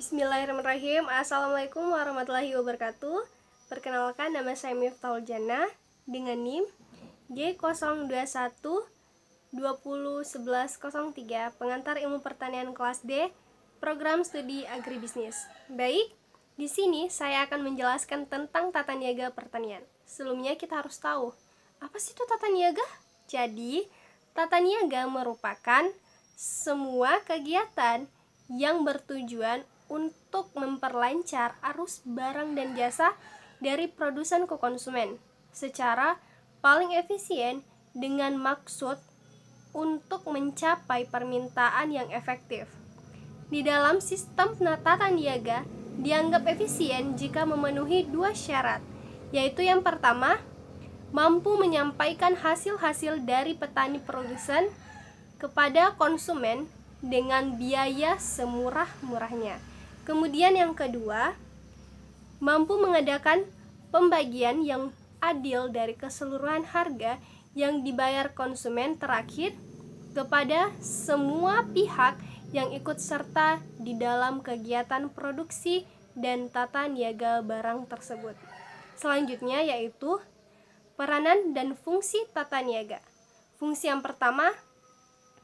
Bismillahirrahmanirrahim. Assalamualaikum warahmatullahi wabarakatuh. Perkenalkan, nama saya Miftahul Jannah dengan NIM J021 201103, pengantar ilmu pertanian kelas D, program studi agribisnis. Baik, di sini saya akan menjelaskan tentang tata niaga pertanian. Sebelumnya kita harus tahu, apa sih itu tata niaga? Jadi, tata niaga merupakan semua kegiatan yang bertujuan untuk memperlancar arus barang dan jasa dari produsen ke konsumen secara paling efisien dengan maksud untuk mencapai permintaan yang efektif. Di dalam sistem tata niaga dianggap efisien jika memenuhi dua syarat, yaitu yang pertama, mampu menyampaikan hasil-hasil dari petani produsen kepada konsumen dengan biaya semurah-murahnya. Kemudian yang kedua, mampu mengadakan pembagian yang adil dari keseluruhan harga yang dibayar konsumen terakhir kepada semua pihak yang ikut serta di dalam kegiatan produksi dan tata niaga barang tersebut. Selanjutnya yaitu peranan dan fungsi tata niaga. Fungsi yang pertama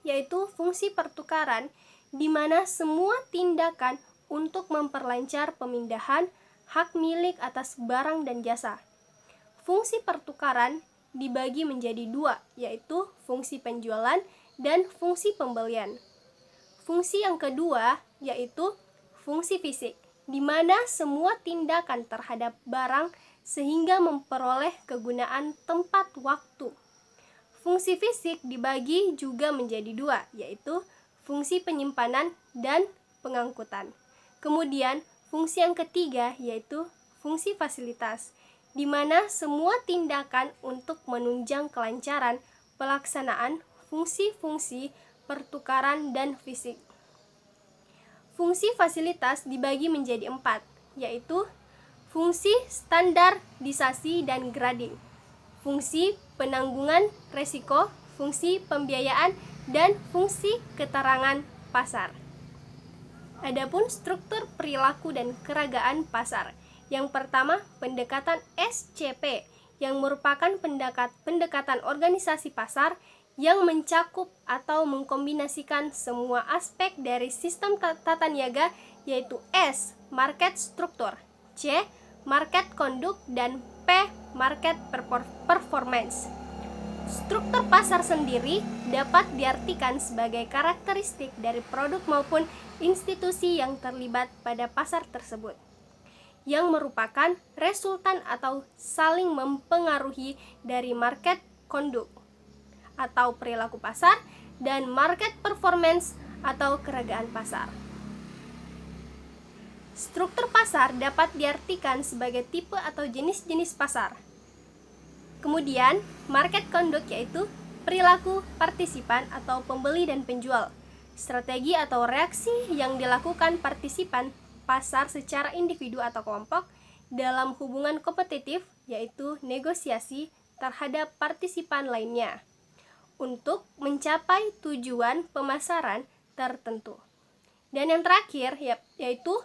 yaitu fungsi pertukaran, di mana semua tindakan untuk memperlancar pemindahan hak milik atas barang dan jasa. Fungsi pertukaran dibagi menjadi dua, yaitu fungsi penjualan dan fungsi pembelian. Fungsi yang kedua yaitu fungsi fisik, di mana semua tindakan terhadap barang sehingga memperoleh kegunaan tempat waktu. Fungsi fisik dibagi juga menjadi dua, yaitu fungsi penyimpanan dan pengangkutan. Kemudian, fungsi yang ketiga yaitu fungsi fasilitas, di mana semua tindakan untuk menunjang kelancaran pelaksanaan fungsi-fungsi pertukaran dan fisik. Fungsi fasilitas dibagi menjadi empat, yaitu fungsi standarisasi dan grading, fungsi penanggungan resiko, fungsi pembiayaan, dan fungsi keterangan pasar. Adapun struktur perilaku dan keragaan pasar. Yang pertama, pendekatan SCP, yang merupakan pendekatan organisasi pasar yang mencakup atau mengkombinasikan semua aspek dari sistem tata niaga, yaitu S, market struktur, C, market conduct, dan P, market performance. Struktur pasar sendiri dapat diartikan sebagai karakteristik dari produk maupun institusi yang terlibat pada pasar tersebut, yang merupakan resultan atau saling mempengaruhi dari market conduct atau perilaku pasar dan market performance atau keragaan pasar. Struktur pasar dapat diartikan sebagai tipe atau jenis-jenis pasar. Kemudian, market conduct yaitu perilaku partisipan atau pembeli dan penjual, strategi atau reaksi yang dilakukan partisipan pasar secara individu atau kelompok dalam hubungan kompetitif, yaitu negosiasi terhadap partisipan lainnya untuk mencapai tujuan pemasaran tertentu. Dan yang terakhir yaitu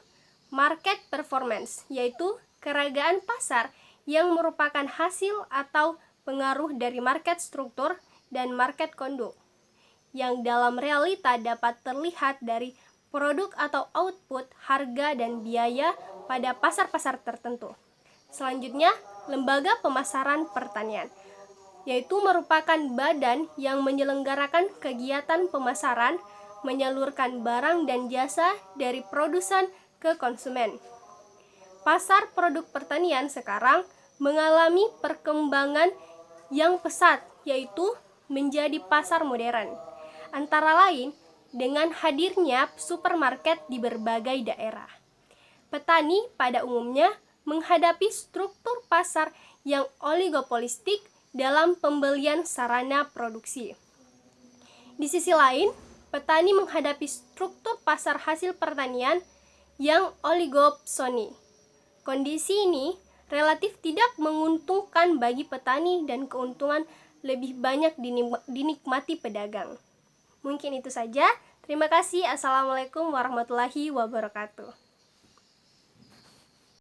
market performance, yaitu keragaan pasar yang merupakan hasil atau pengaruh dari market struktur dan market conduct, yang dalam realita dapat terlihat dari produk atau output, harga, dan biaya pada pasar-pasar tertentu. Selanjutnya, lembaga pemasaran pertanian, yaitu merupakan badan yang menyelenggarakan kegiatan pemasaran, menyalurkan barang dan jasa dari produsen ke konsumen. Pasar produk pertanian sekarang mengalami perkembangan yang pesat, yaitu menjadi pasar modern. Antara lain dengan hadirnya supermarket di berbagai daerah. Petani pada umumnya menghadapi struktur pasar yang oligopolistik dalam pembelian sarana produksi. Di sisi lain, petani menghadapi struktur pasar hasil pertanian yang oligopsoni. Kondisi ini relatif tidak menguntungkan bagi petani dan keuntungan lebih banyak dinikmati pedagang. Mungkin itu saja. Terima kasih. Assalamualaikum warahmatullahi wabarakatuh.